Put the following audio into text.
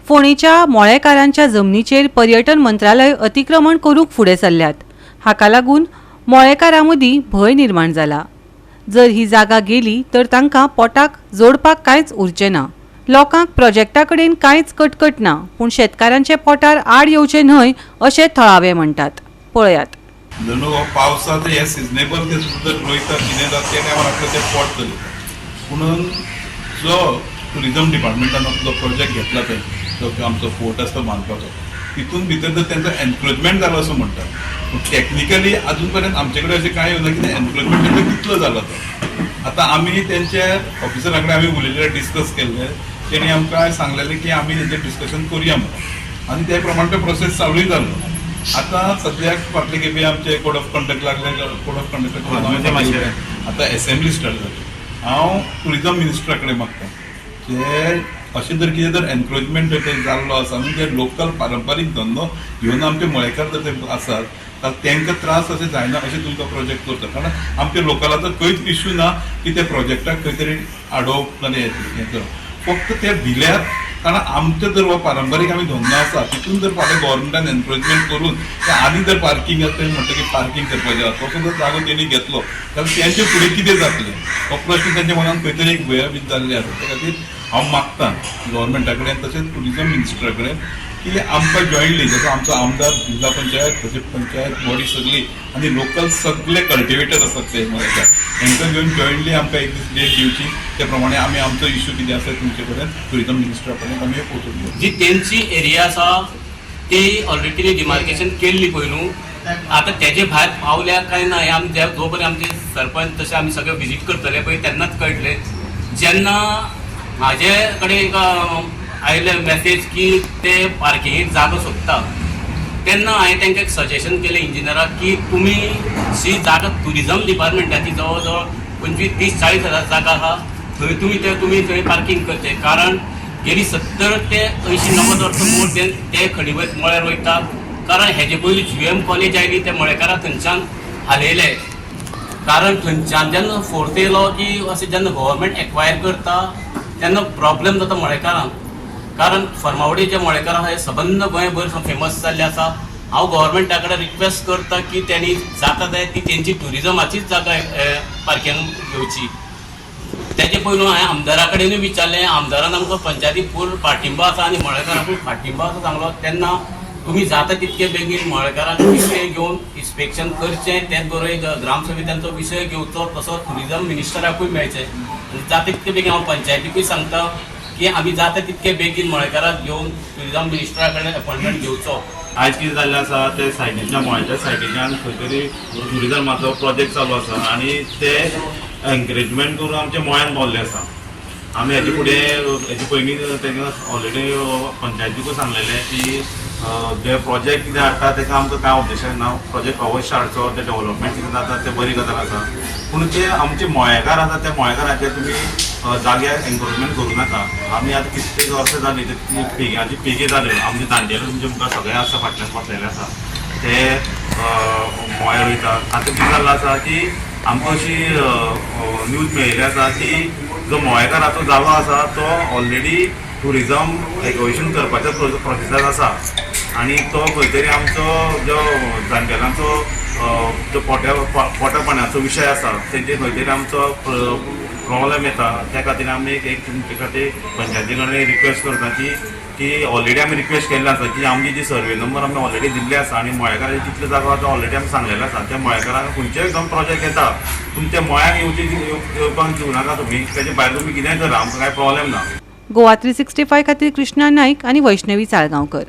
फोंडेच्या मोळेकारांच्या जमनीचेर पर्यटन मंत्रालय अतिक्रमण करूंक फुडें सरल्यात। हाका लागून मोळेकारां मदीं भंय निर्माण जाला। जर ही जागा गेली तर तांकां पोटाक जोडपाक कांयच उरचें ना। लोकांक प्रोजेक्टा कडेन कांयच कटकट ना, पूण शेतकारांचे पोटार आड येवचें न्हय अशें थळावे म्हणटात। पळयात। जणू पावसात हे सिजनेबल ते सुद्दां रोयता कितें जाता त्या टायमार आपलें तें पोट चलयता। म्हणून जो टुरिजम डिपार्टमेंटान जो प्रोजेक्ट घेतला पळय, जो आमचो फोर्ट आसा तो बांदपाचो, तितून भितर जर तेंचो एनक्रोचमेंट जालो असो म्हणटात, पूण टॅक्निकली अजून पर्यंत आमचे कडेन अशें कांय येवना की एनक्रोचमेंट तेंचो कितलो जालो तो। आतां आमी तेंचे ऑफिसरा कडेन आमी उलयले, डिस्कस केल्ले, तेणी आमकां सांगलेलें की आमी तेंचें डिस्कशन करुया म्हणून, आनी त्या प्रमाणे तो प्रोसेस चालूय जालो। आतां सद्याक फाटले खेपे आमचे कोड ऑफ कंडक्ट लागले, कोड ऑफ कंडक्ट आतां असेंब्ली स्टार्ट जाली। हांव टुरिजम मिनिस्टरा कडेन मागता जे अशें जर कितें जर एनक्रोचमेंट जर जाल्लो आसा आनी जे लोकल पारंपारीक धंदो घेवन आमचे मळेकार जर ते आसात तांकां त्रास अशें जायना अशें तुमकां प्रोजेक्ट करता। कारण आमच्या लोकलाचो खंयच इश्यू ना की त्या प्रोजेक्टाक खंय तरी आडोवप ना हें करप, फक्त ते भिल्यात। कारण आमचो जर हो पारंपारीक आमी धंदो आसा तितून जर फाल्यां गव्हर्मेंटान एनक्रोचमेंट करून ते आनी जर पार्किंग आसा तें म्हणटा की पार्किंग करपाचें आसा, तसो जर जागो तेणी घेतलो जाल्यार तेंचे फुडें कितें जातलें हो प्रश्न तेंच्या मनान खंय तरी एक भयभीत जाल्ली आसा। त्या खातीर हांव मागतां गव्हर्मेंटा कडेन तशेंच टुरिजम मिनिस्टरा कडेन की आमकां जॉयंटली जसो आमचो आमदार जिल्हा पंचायत तशेंच पंचायत बॉडी सगळी आनी लोकल सगळे कल्टिवेटर आसात ते मळेकार तांकां घेवन जॉयंटली आमकां एक दीस डेट दिवची, त्या प्रमाणे आमी आमचो इश्यू कितें आसा तुमचे कडेन टुरिजम मिनिस्टरा पर्यंत आमी पोचोवन घेवं। जी तेंची एरिया आसा ती ऑलरेडी डिमार्केशन केल्ली पळय न्हू, आतां तेजे भायर पावल्या काय ना हें आमी जो पर्यंत आमचे सरपंच तशें आमी सगळे विजीट करतले पळय तेन्नाच कळटलें। जेन्ना म्हाजे कडेन एक आयले मेसेज की ते पार्किंगेक जागो सोदता, तेन्ना हांवें तांकां एक सजेशन केलें इंजिनियराक की तुमी ही जागा टुरिजम डिपार्टमेंटाची जवळ जवळ 25-30-40 हजार जागा आहा, थंय तुमी थंय पार्किंग करचें। कारण गेली 70 ते 80-90 वर्सां मोर ते खडी मळ्यार वयता। कारण हेजे पयलीं जुएम कॉलेज आयली ते मळेकारां थंयच्यान हालयले। कारण थंयच्यान जेन्ना फोर्थ येयलो की अशें जेन्ना गव्हर्मेंट एक्वायर करता तेन्ना प्रॉब्लेम जाता मळेकारांक। कारण फर्मावडी जे मळेकार आहा हे सबंद गोंयभर फेमस जाल्ले आसा। हांव गव्हर्मेंटा कडेन रिक्वेस्ट करता की त्यांनी जाता जाय ती तेंची टुरिजमाचीच जागा पार्किंग घेवची। तेजे पयलू हांवें आमदारा कडेनूय विचारलें, आमदारान आमकां पंचायती फूल पाठिंबा आसा आनी मळेकारांकूय पाठिंबा आसा सांगलो। तेन्ना तुमी जाता तितके बेगीन मळेकारांक विशय घेवन इन्स्पेक्शन करचें, तेच बरोबर ग्रामसमित्यांचो विशय घेवचो, तसो टुरिजम मिनिस्टराकूय मेळचें। जाता तितके बेगीन हांव पंचायतीकूय सांगता की आमी जाता तितके बेगीन मळेकाराक घेवन टुरिजम मिनिस्टरा कडेन अपॉइंटमेंट घेवचो। आयज कितें जाल्लें आसा ते सायडीच्या मोळ्याच्या सायडीच्यान खंय तरी टुरिजमाचो प्रोजेक्ट चालू आसा आनी ते एनकरेजमेंट करून आमच्या मोळ्यान पावल्ले आसा। आमी हेजे फुडें हेजे पयलीं तांकां ऑलरेडी पंचायतीकूय सांगलेलें की जे प्रोजेक्ट कितें हाडटा ताका आमकां कांय ऑब्जेक्शन ना, प्रोजेक्ट अवश्य हाडचो, ते डेव्हलपमेंट कितें जाता ते बरी गजाल आसा। पूण ते आमचे मोळेकार आसा त्या मोळेकाराचे तुमी जाग्यार एनक्रोचमेंट करूं नाका। आमी आतां कितलीं वर्सां जालीं ते पेग्यांची पेगे जाल्यो, आमचे दांडेले तुमचे मुखार सगळे आसा फाटल्यान बसलेले आसा ते मोळ्यार वयतात। आतां कितें जाल्लें आसा की आमकां अशी न्यूज मेळिल्ली आसा की जो मोळेकाराचो जागो आसा तो ऑलरेडी टुरिजम एक्विजिशन करपाच्या प्रोसेसार आसा आनी तो खंय तरी आमचो जो जाणटेल्यांचो जो पोटा पाण्याचो विशय आसा तेजेर खंय तरी आमचो प्रॉब्लेम येता। त्या खातीर आमी एक तुमचे खातीर पंचायती कडेन रिक्वेस्ट करता की ऑलरेडी आमी रिक्वेस्ट केल्ली आसा की आमची जी सर्वे नंबर आमी ऑलरेडी दिल्ले आसा आनी मळेकारांचे जितले जागो आसा ऑलरेडी आमी सांगलेले आसा। त्या मळेकारांक खंयचेय एकदम प्रोजेक्ट येता तुमच्या मळ्याक येवपाक दिवं नाका तुमी, तेजे भायर तुमी कितेंय करा, आमकां कांय प्रॉब्लेम ना। गोवा 365 खातीर कृष्णा नाईक आनी वैष्णवी साळगांवकर।